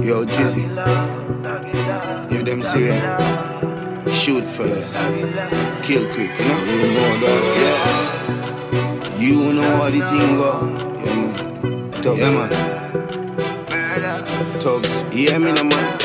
Yo, Jizzy, if them serious, shoot first, kill quick, you know? You know that, yeah. You know how the thing go, yeah man. Tugs, yeah man. Tugs, yeah me no man.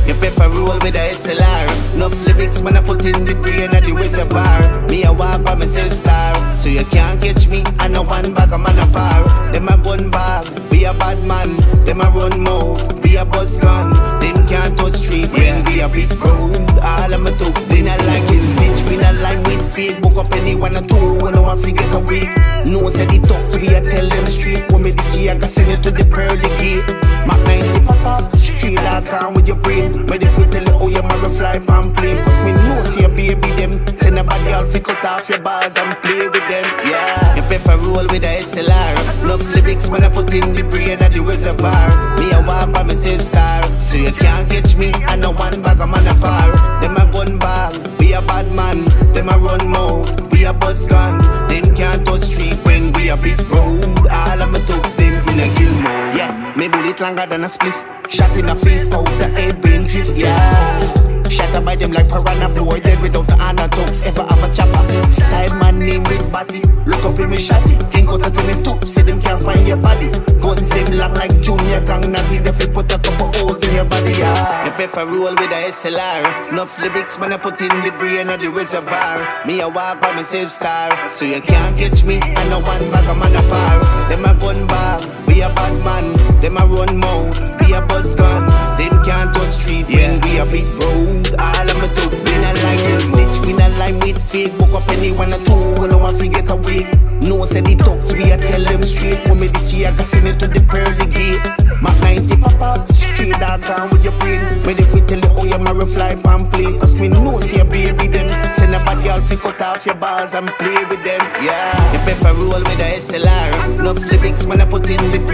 You prefer roll with a SLR. Enough lyrics when I put in the brain of the reservoir. Me a walk by myself star, so you can't catch me. I know one bag a man a par. Them a gun bag, we a bad man. Them a run mode, we a buzz gun. Them can't touch street when we a big road. All of my thugs, they not like it. Snitch, we not line with fate. Book up anyone or two, when I want to get away. No said the thugs, we a tell them straight. When me this year, I got send you to the pearly gate. Mac 90 pop up, straight out calm with your brain. But if we tell you how you marry fly pan play, cause me know see a baby them. Send a bad girl fi cut off your bars and play with them, yeah. You prefer roll with a SLR. Enough lyrics when I put in the brain of the reservoir. Me a walk by myself star, so you can't catch me. I know one bag a man a par. Them a gun bag, we a bad man. Them a run mode, we a buzz gun. Them can't touch street when we a big road. All of my thugs them in a kill mode, yeah. Me bullet longer than a spliff. Shot in the face, out the head brain drift, yeah. Shatter by them like piranha, boy dead without the honor. Thugs ever have a chopper. Style man name with body. Look up in me shotty. King out of 22, say them can't find your body. Guns them long like junior gang natty. They fi put a couple holes in your body, yeah. You prefer roll with a SLR. Enough lyrics when I put in the brain of the reservoir. Me a walk by myself star, so you can't catch me. I know one bag a man a par. Them a gun bag, we a bad man. Them a run mode, we a buzz gun. Them can't touch street when we a big road. All of my thugs, we not like it. Snitch, we not line with fake. Book up anyone or two, when I want to get away. No said the thugs, we a tell them straight. When me this year, I can send it to the pearly gate. Mac 90 pop up, straight out gone with your brain. But if we tell you how you marry fly pan play, cause we know see a baby them. Send a bad girl fi cut off your bars and play with them, yeah. You prefer roll with a SLR. Enough lyrics when I put in the